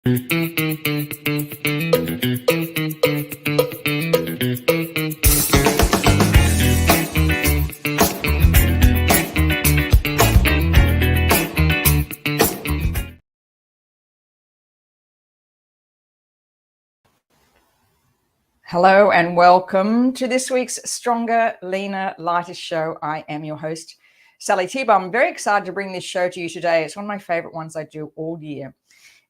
Hello and welcome to this week's Stronger, Leaner, Lighter show. I am your host, Sally Tiba. I'm very excited to bring this show to you today. It's one of my favorite ones I do all year.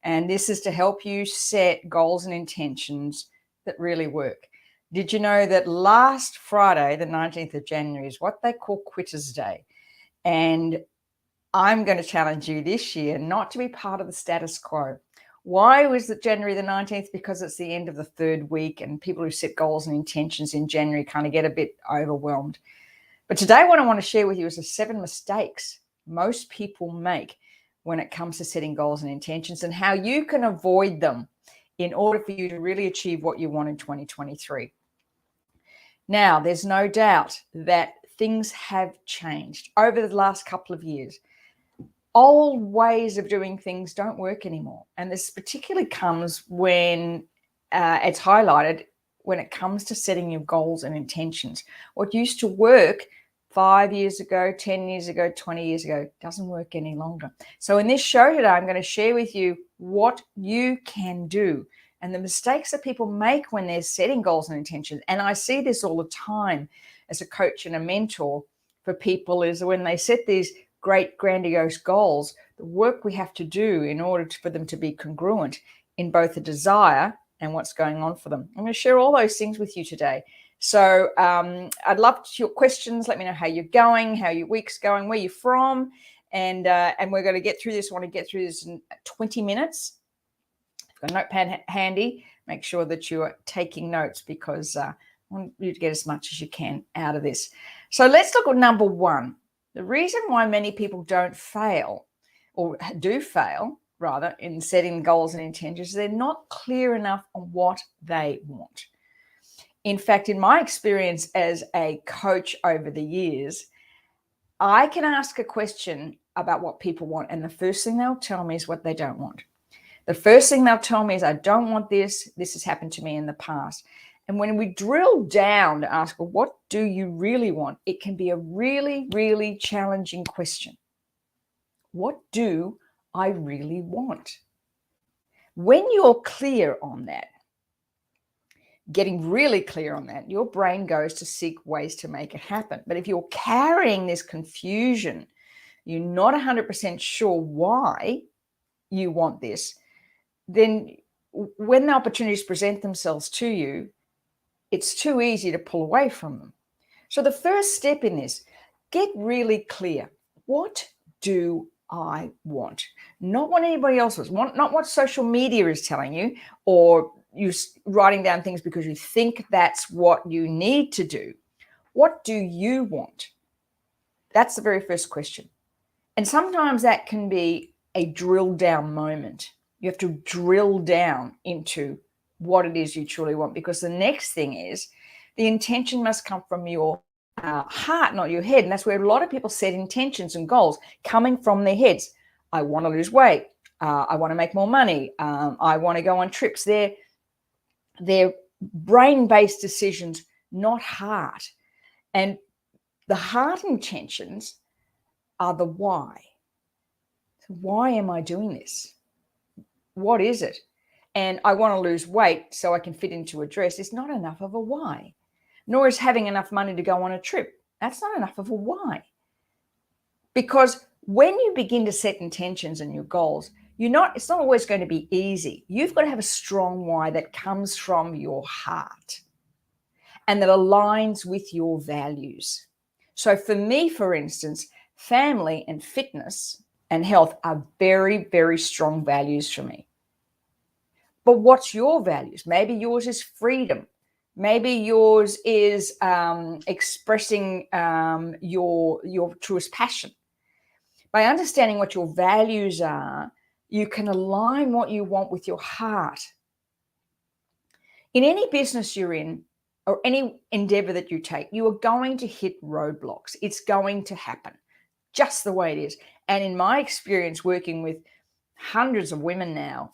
And this is to help you set goals and intentions that really work. Did you know that last Friday, the 19th of January, is what they call Quitters Day? And I'm going to challenge you this year not to be part of the status quo. Why was it January the 19th? Because it's the end of the third week and people who set goals and intentions in January kind of get a bit overwhelmed. But today what I want to share with you is the 7 mistakes most people make when it comes to setting goals and intentions and how you can avoid them in order for you to really achieve what you want in 2023. Now, there's no doubt that things have changed over the last couple of years. Old ways of doing things don't work anymore. And this particularly comes when it's highlighted when it comes to setting your goals and intentions. What used to work 5 years ago, 10 years ago, 20 years ago doesn't work any longer. So in this show today, I'm going to share with you what you can do and the mistakes that people make when they're setting goals and intentions. And I see this all the time as a coach and a mentor for people is when they set these great grandiose goals, the work we have to do in order for them to be congruent in both the desire and what's going on for them. I'm going to share all those things with you today. So I'd love your questions. Let me know how you're going, how your week's going, where you're from, and we're going to get through this. I want to get through this in 20 minutes. I've got a notepad handy. Make sure that you are taking notes because I want you to get as much as you can out of this. So let's look at number 1. The reason why many people don't fail or do fail rather in setting goals and intentions is they're not clear enough on what they want. In fact, in my experience as a coach over the years, I can ask a question about what people want, and the first thing they'll tell me is what they don't want. The first thing they'll tell me is, I don't want this. This has happened to me in the past. And when we drill down to ask, well, what do you really want? It can be a really, really challenging question. What do I really want? When you're clear on that, getting really clear on that, your brain goes to seek ways to make it happen. But if you're carrying this confusion, you're not 100% sure why you want this, then when the opportunities present themselves to you, it's too easy to pull away from them. So the first step in this, get really clear. What do I want? Not what anybody else wants, not what social media is telling you, or you writing down things because you think that's what you need to do. What do you want? That's the very first question. And sometimes that can be a drill down moment. You have to drill down into what it is you truly want, because the next thing is the intention must come from your heart, not your head. And that's where a lot of people set intentions and goals coming from their heads. I want to lose weight. I want to make more money. I want to go on trips. They're brain-based decisions, not heart. And the heart intentions are the why. So why am I doing this? What is it? And I want to lose weight so I can fit into a dress is not enough of a why. Nor is having enough money to go on a trip. That's not enough of a why. Because when you begin to set intentions and your goals, it's not always going to be easy. You've got to have a strong why that comes from your heart and that aligns with your values. So for me, for instance, family and fitness and health are very, very strong values for me. But what's your values? Maybe yours is freedom. Maybe yours is expressing your truest passion. By understanding what your values are, you can align what you want with your heart. In any business you're in or any endeavor that you take, you are going to hit roadblocks. It's going to happen just the way it is. And in my experience working with hundreds of women now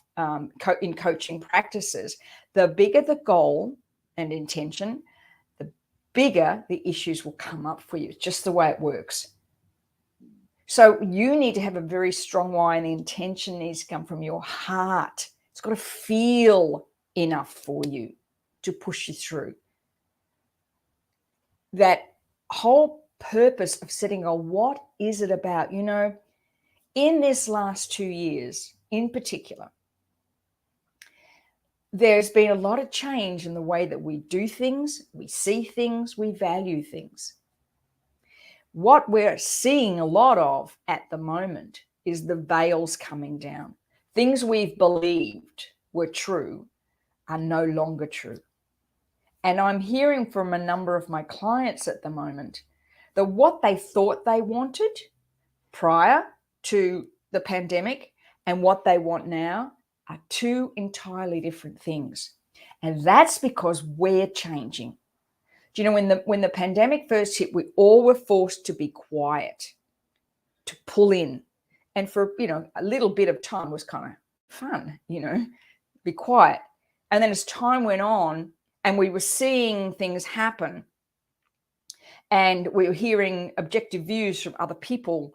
in coaching practices, the bigger the goal and intention, the bigger the issues will come up for you. It's just the way it works. So you need to have a very strong why, and the intention needs to come from your heart. It's got to feel enough for you to push you through. That whole purpose of setting a what is it about? You know, in this last 2 years in particular, there's been a lot of change in the way that we do things, we see things, we value things. What we're seeing a lot of at the moment is the veils coming down. Things we've believed were true are no longer true. And I'm hearing from a number of my clients at the moment that what they thought they wanted prior to the pandemic and what they want now are two entirely different things. And that's because we're changing. Do you know, when the pandemic first hit, we all were forced to be quiet, to pull in. And for, you know, a little bit of time was kind of fun, you know, be quiet. And then as time went on and we were seeing things happen and we were hearing objective views from other people,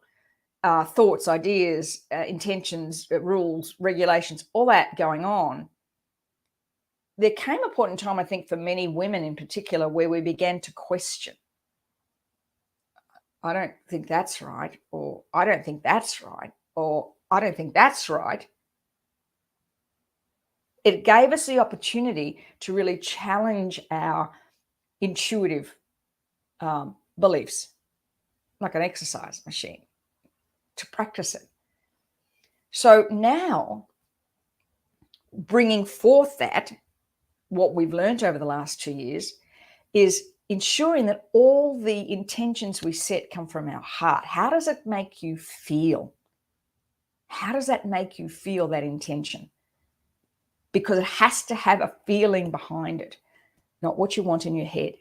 thoughts, ideas, intentions, rules, regulations, all that going on, there came a point in time, I think, for many women in particular, where we began to question. I don't think that's right, or I don't think that's right, or I don't think that's right. It gave us the opportunity to really challenge our intuitive beliefs, like an exercise machine, to practice it. So now, bringing forth that, what we've learned over the last 2 years, is ensuring that all the intentions we set come from our heart. How does it make you feel? How does that make you feel, that intention? Because it has to have a feeling behind it, not what you want in your head.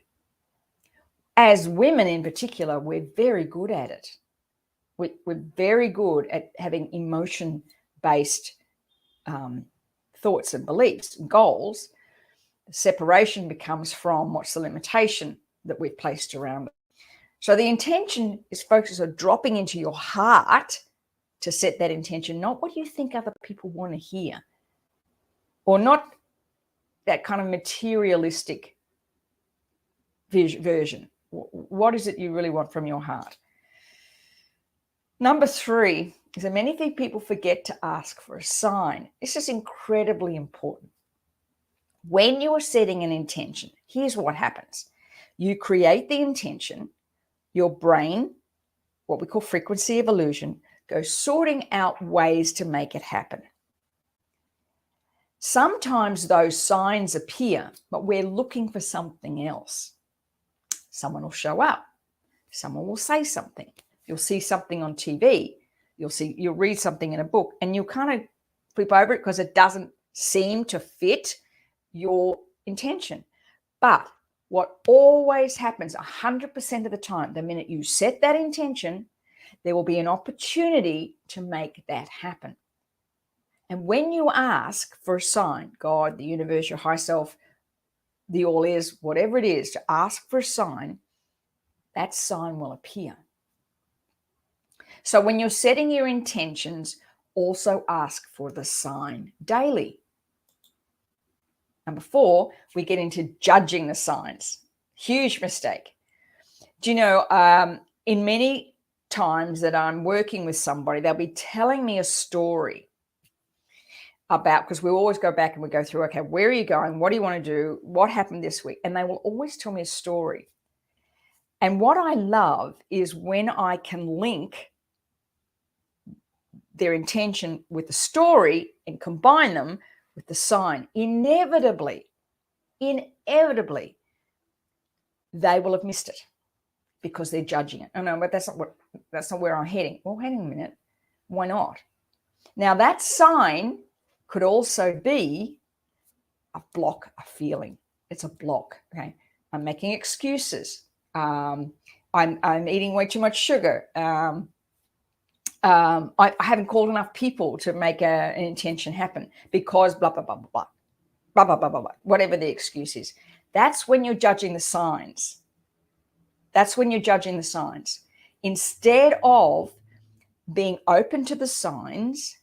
As women in particular, we're very good at it. We're very good at having emotion-based thoughts and beliefs and goals. Separation becomes from what's the limitation that we've placed around it. So the intention is focused on dropping into your heart to set that intention, not what you think other people want to hear, or not that kind of materialistic version. What is it you really want from your heart? Number 3 is that many people forget to ask for a sign. This is incredibly important. When you are setting an intention, here's what happens. You create the intention, your brain, what we call frequency of illusion, goes sorting out ways to make it happen. Sometimes those signs appear, but we're looking for something else. Someone will show up. Someone will say something. You'll see something on TV. You'll read something in a book, and you'll kind of flip over it because it doesn't seem to fit your intention. But what always happens 100% of the time, the minute you set that intention, there will be an opportunity to make that happen. And when you ask for a sign, God, the universe, your high self, the all is, whatever it is, to ask for a sign, that sign will appear. So when you're setting your intentions, also ask for the sign daily. Number 4, we get into judging the signs. Huge mistake. Do you know, in many times that I'm working with somebody, they'll be telling me a story about, because we always go back and we go through, okay, where are you going? What do you want to do? What happened this week? And they will always tell me a story. And what I love is when I can link their intention with the story and combine them with the sign. Inevitably, they will have missed it because they're judging it. Oh no, but that's not where I'm heading. Well, hang on a minute. Why not? Now that sign could also be a block, a feeling. It's a block. Okay. I'm making excuses. I'm eating way too much sugar. I haven't called enough people to make an intention happen because blah, blah, blah, blah, blah, blah, blah, blah, blah, blah, whatever the excuse is. That's when you're judging the signs. That's when you're judging the signs. Instead of being open to the signs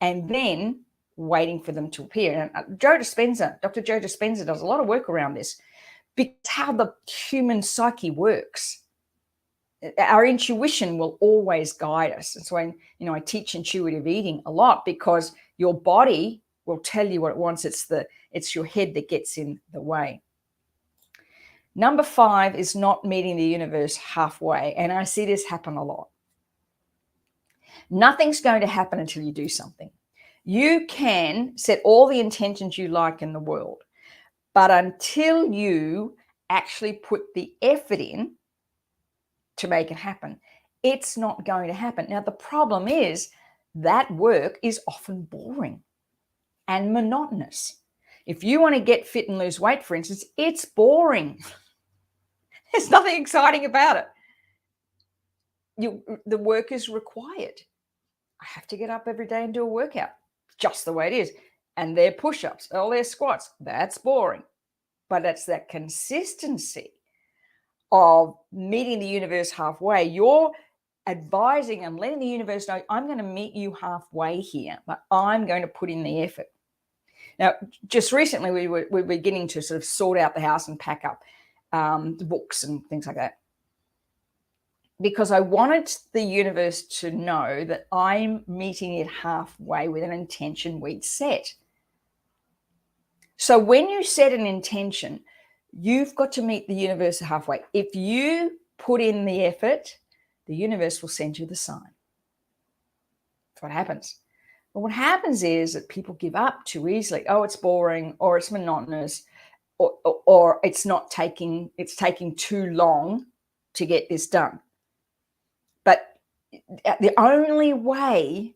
and then waiting for them to appear. And Dr. Joe Dispenza does a lot of work around this because how the human psyche works. Our intuition will always guide us. And so I teach intuitive eating a lot because your body will tell you what it wants. It's your head that gets in the way. Number 5 is not meeting the universe halfway. And I see this happen a lot. Nothing's going to happen until you do something. You can set all the intentions you like in the world, but until you actually put the effort in to make it happen, it's not going to happen. Now, the problem is that work is often boring and monotonous. If you want to get fit and lose weight, for instance, it's boring. There's nothing exciting about it. The work is required. I have to get up every day and do a workout, just the way it is. And their push-ups, all their squats, that's boring. But it's that consistency of meeting the universe halfway. You're advising and letting the universe know, I'm going to meet you halfway here, but I'm going to put in the effort. Now, just recently, we were beginning to sort of sort out the house and pack up the books and things like that, because I wanted the universe to know that I'm meeting it halfway with an intention we'd set. So when you set an intention, you've got to meet the universe halfway. If you put in the effort, the universe will send you the sign. That's what happens. But what happens is that people give up too easily. Oh, it's boring, or it's monotonous, or it's taking too long to get this done. But the only way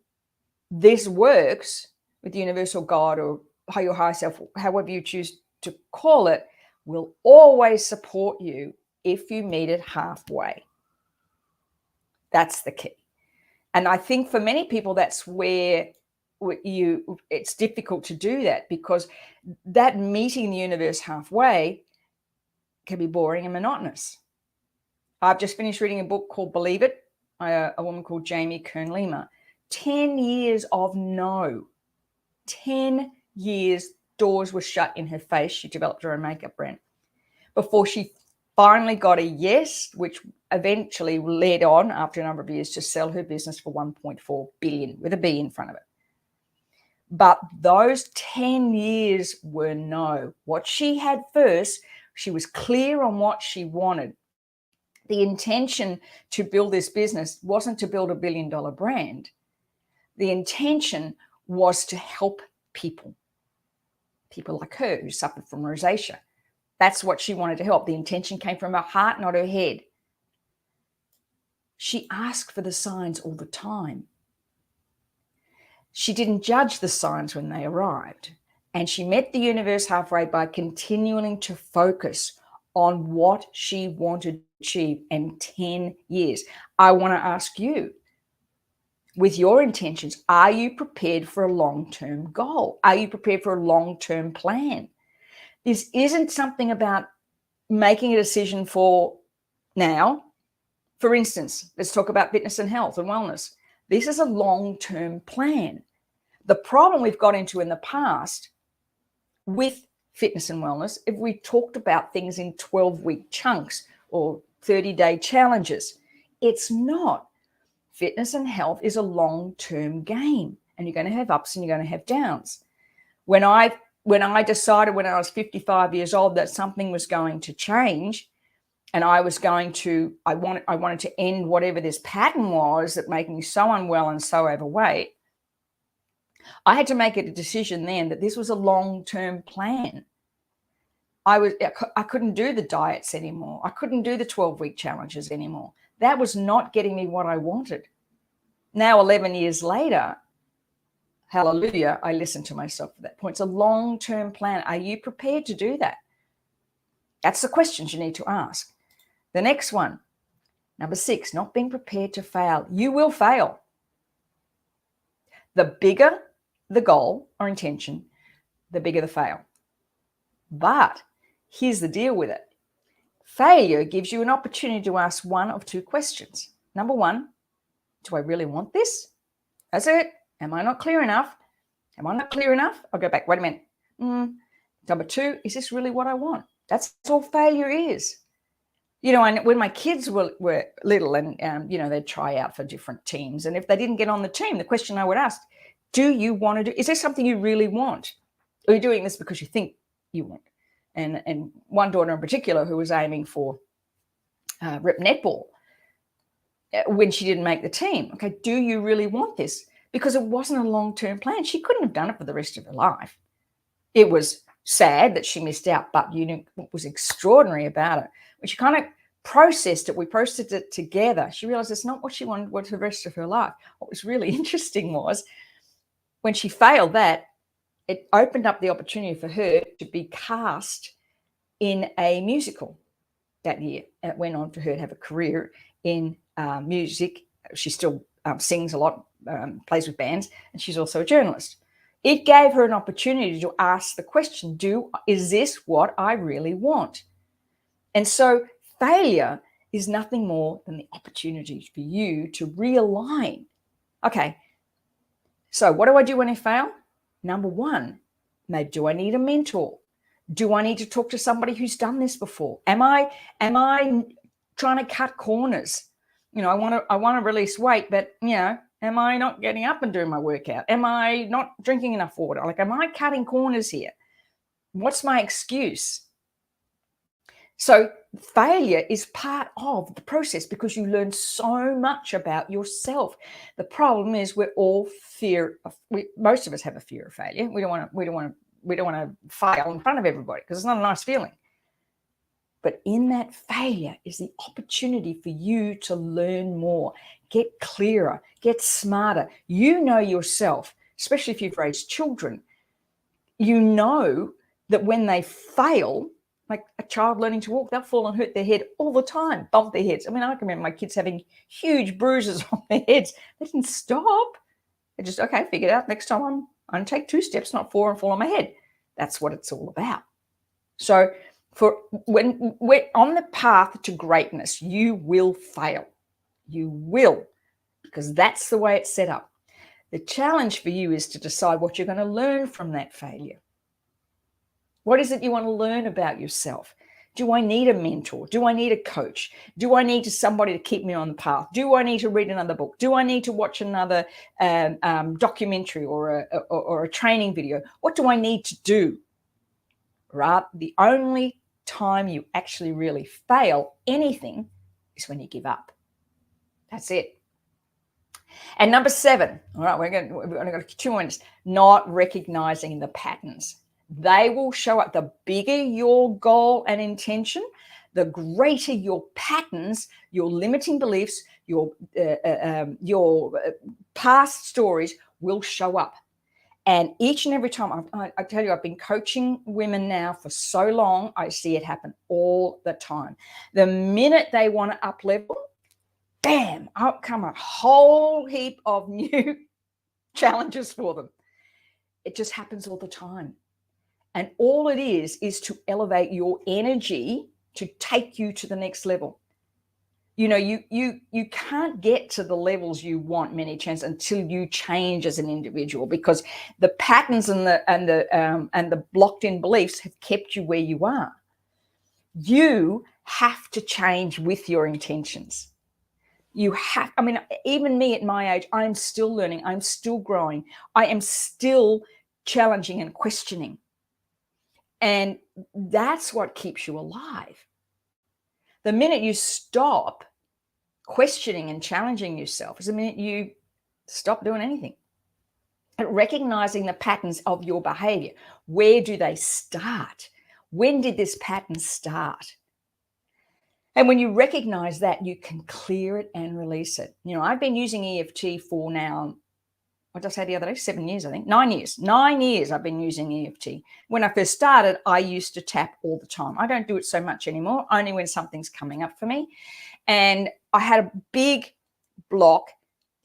this works with the universal God or your higher self, however you choose to call it, will always support you if you meet it halfway. That's the key. And I think for many people, that's where it's difficult to do that, because that meeting the universe halfway can be boring and monotonous. I've just finished reading a book called Believe It, a woman called Jamie Kern-Lima. 10 years of no. 10 years, doors were shut in her face. She developed her own makeup brand before she finally got a yes, which eventually led on after a number of years to sell her business for 1.4 billion with a B in front of it. But those 10 years were no. What she had first, she was clear on what she wanted. The intention to build this business wasn't to build $1 billion brand. The intention was to help people like her who suffered from rosacea. That's what she wanted to help. The intention came from her heart, not her head. She asked for the signs all the time. She didn't judge the signs when they arrived. And she met the universe halfway by continuing to focus on what she wanted to achieve in 10 years. I want to ask you, with your intentions, are you prepared for a long-term goal? Are you prepared for a long-term plan? This isn't something about making a decision for now. For instance, let's talk about fitness and health and wellness. This is a long-term plan. The problem we've got into in the past with fitness and wellness, if we talked about things in 12-week chunks or 30-day challenges, it's not. Fitness and health is a long-term game, and you're going to have ups and you're going to have downs. When I decided when I was 55 years old that something was going to change, and I wanted to end whatever this pattern was that made me so unwell and so overweight, I had to make a decision then that this was a long-term plan. I couldn't do the diets anymore. I couldn't do the 12-week challenges anymore. That was not getting me what I wanted. Now, 11 years later, hallelujah, I listened to myself at that point. It's a long-term plan. Are you prepared to do that? That's the questions you need to ask. The next one, number 6, not being prepared to fail. You will fail. The bigger the goal or intention, the bigger the fail. But here's the deal with it. Failure gives you an opportunity to ask one of two questions. Number one, do I really want this? That's it. Am I not clear enough? Am I not clear enough? I'll go back. Wait a minute. Number two, is this really what I want? That's all failure is. You know, and when my kids were little and, they'd try out for different teams. And if they didn't get on the team, the question I would ask, do you want to do, is there something you really want? Or are you doing this because you think you want? And one daughter in particular who was aiming for rep netball, when she didn't make the team, okay, do you really want this? Because it wasn't a long-term plan. She couldn't have done it for the rest of her life. It was sad that she missed out, but you know what was extraordinary about it? When she kind of processed it, we processed it together, she realized it's not what she wanted for the rest of her life. What was really interesting was when she failed that, it opened up the opportunity for her to be cast in a musical that year. It went on for her to have a career in music. She still sings a lot, plays with bands, and she's also a journalist. It gave her an opportunity to ask the question, is this what I really want? And so failure is nothing more than the opportunity for you to realign. Okay, so what do I do when I fail? Number one, maybe do I need a mentor? Do I need to talk to somebody who's done this before? Am I trying to cut corners? You know, I want to release weight, but am I not getting up and doing my workout? Am I not drinking enough water? Like, am I cutting corners here? What's my excuse? So failure is part of the process because you learn so much about yourself. The problem is we're all most of us have a fear of failure. We don't want to fail in front of everybody because it's not a nice feeling. But in that failure is the opportunity for you to learn more, get clearer, get smarter. You know yourself, especially if you've raised children, you know that when they fail, like a child learning to walk, they'll fall and hurt their head all the time, bump their heads. I mean, I can remember my kids having huge bruises on their heads. They didn't stop. They just, okay, figure it out. Next time I'm going to take 2 steps, not 4, and fall on my head. That's what it's all about. So when we're on the path to greatness, you will fail. You will, because that's the way it's set up. The challenge for you is to decide what you're going to learn from that failure. What is it you want to learn about yourself? Do I need a mentor? Do I need a coach? Do I need somebody to keep me on the path? Do I need to read another book? Do I need to watch another documentary or a training video? What do I need to do? Right? The only time you actually really fail anything is when you give up. That's it. And number 7, all right, we're going to go 2 minutes, not recognizing the patterns. They will show up. The bigger your goal and intention, the greater your patterns, your limiting beliefs, your past stories will show up. And each and every time, I tell you, I've been coaching women now for so long, I see it happen all the time. The minute they want to up level, bam, out come a whole heap of new challenges for them. It just happens all the time. And all it is to elevate your energy to take you to the next level. You know, you can't get to the levels you want many times until you change as an individual, because the patterns and the blocked in beliefs have kept you where you are. You have to change with your intentions. You have, I mean, even me at my age, I'm still learning. I'm still growing. I am still challenging and questioning. And that's what keeps you alive. The minute you stop questioning and challenging yourself is the minute you stop doing anything. And recognizing the patterns of your behavior. Where do they start? When did this pattern start? And when you recognize that, you can clear it and release it. You know, I've been using EFT for now, what did I say the other day? 7 years, I think. 9 years. 9 years I've been using EFT. When I first started, I used to tap all the time. I don't do it so much anymore, only when something's coming up for me. And I had a big block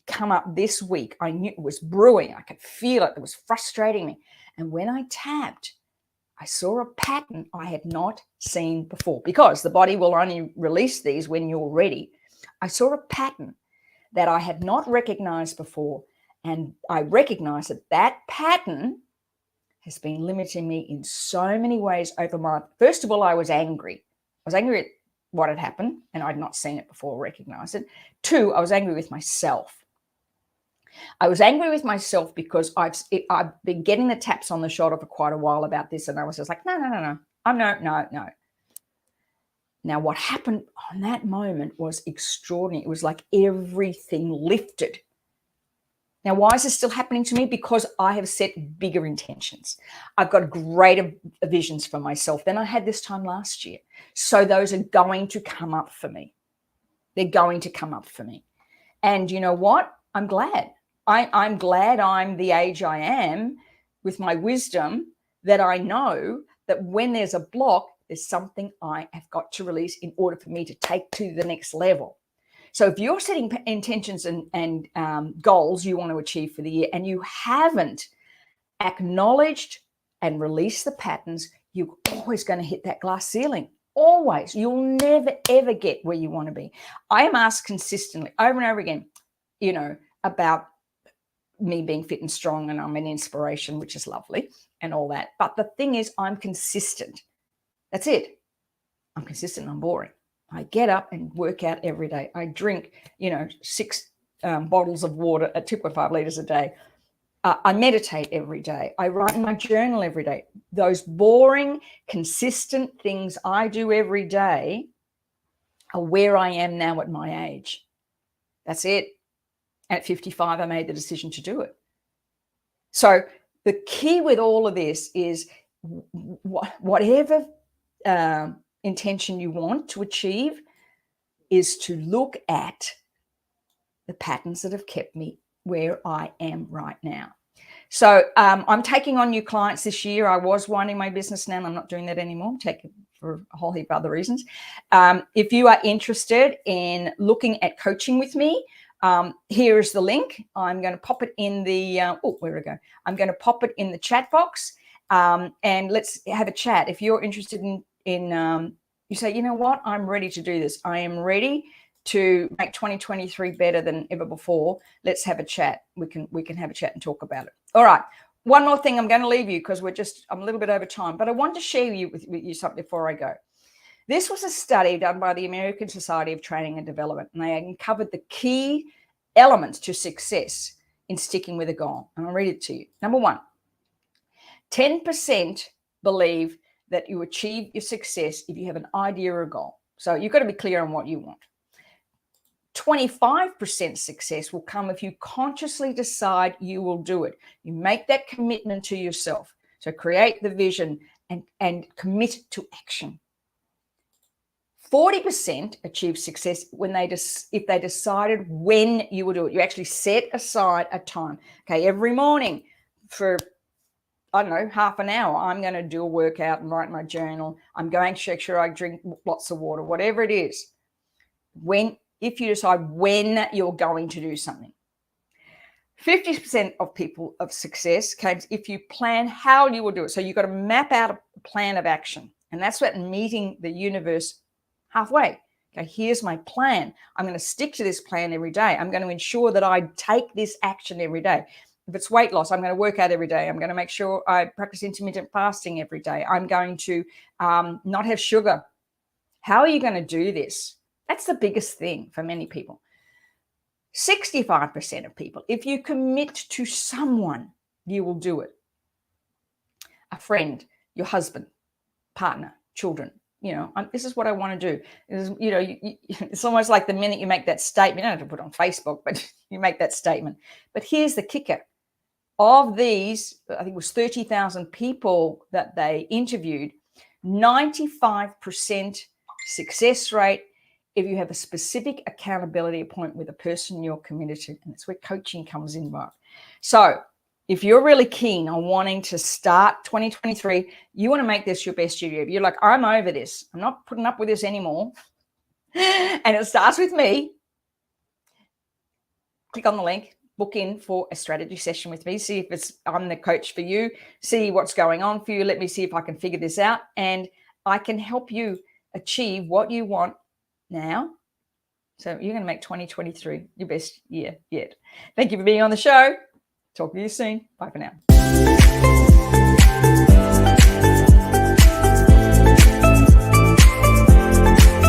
come up this week. I knew it was brewing. I could feel it. It was frustrating me. And when I tapped, I saw a pattern I had not seen before, because the body will only release these when you're ready. I saw a pattern that I had not recognized before. And I recognized that that pattern has been limiting me in so many ways over my, first of all, I was angry. I was angry at what had happened, and I'd not seen it before, recognized it. 2, I was angry with myself. I was angry with myself because I've been getting the taps on the shoulder for quite a while about this, and I was just like, no. No. Now, what happened on that moment was extraordinary. It was like everything lifted. Now, why is this still happening to me? Because I have set bigger intentions. I've got greater visions for myself than I had this time last year. So those are going to come up for me. They're going to come up for me. And you know what? I'm glad. I'm glad I'm the age I am with my wisdom, that I know that when there's a block, there's something I have got to release in order for me to take to the next level. So if you're setting intentions and goals you want to achieve for the year, and you haven't acknowledged and released the patterns, you're always going to hit that glass ceiling. Always. You'll never, ever get where you want to be. I am asked consistently over and over again, about me being fit and strong, and I'm an inspiration, which is lovely and all that. But the thing is, I'm consistent. That's it. I'm consistent. I'm boring. I get up and work out every day. I drink, 6 bottles of water at 2.5 liters a day. I meditate every day. I write in my journal every day. Those boring, consistent things I do every day are where I am now at my age. That's it. At 55, I made the decision to do it. So the key with all of this is whatever intention you want to achieve is to look at the patterns that have kept me where I am right now. So I'm taking on new clients this year. I was winding my business down. I'm not doing that anymore. I'm taking for a whole heap of other reasons. If you are interested in looking at coaching with me, here is the link. I'm going to pop it in the, where we go. I'm going to pop it in the chat box, and let's have a chat. If you're interested in you say, you know what, I'm ready to do this. I am ready to make 2023 better than ever before. Let's have a chat. We can have a chat and talk about it. All right. One more thing. I'm going to leave you because I'm a little bit over time, but I want to share with you something before I go. This was a study done by the American Society of Training and Development, and they uncovered the key elements to success in sticking with a goal. And I'll read it to you. Number 1, 10% believe that you achieve your success if you have an idea or a goal. So you've got to be clear on what you want. 25% success will come if you consciously decide you will do it. You make that commitment to yourself. So create the vision and commit to action. 40% achieve success if they decided when you will do it. You actually set aside a time. Okay, every morning for, I don't know, half an hour, I'm going to do a workout and write my journal. I'm going to make sure I drink lots of water, whatever it is. If you decide when you're going to do something. 50% of people of success comes if you plan how you will do it. So you've got to map out a plan of action. And that's what meeting the universe halfway. Okay, here's my plan. I'm going to stick to this plan every day. I'm going to ensure that I take this action every day. If it's weight loss, I'm going to work out every day. I'm going to make sure I practice intermittent fasting every day. I'm going to not have sugar. How are you going to do this? That's the biggest thing for many people. 65% of people, if you commit to someone, you will do it. A friend, your husband, partner, children. This is what I want to do. It's almost like the minute you make that statement, you don't have to put it on Facebook, but you make that statement. But here's the kicker. Of these, I think it was 30,000 people that they interviewed, 95% success rate if you have a specific accountability point with a person you're committed to. And that's where coaching comes in, Mark. So if you're really keen on wanting to start 2023, you want to make this your best year. You're like, I'm over this. I'm not putting up with this anymore. And it starts with me. click on the link, book in for a strategy session with me, see if I'm the coach for you, see what's going on for you. Let me see if I can figure this out, and I can help you achieve what you want now. So you're going to make 2023 your best year yet. Thank you for being on the show. Talk to you soon. Bye for now.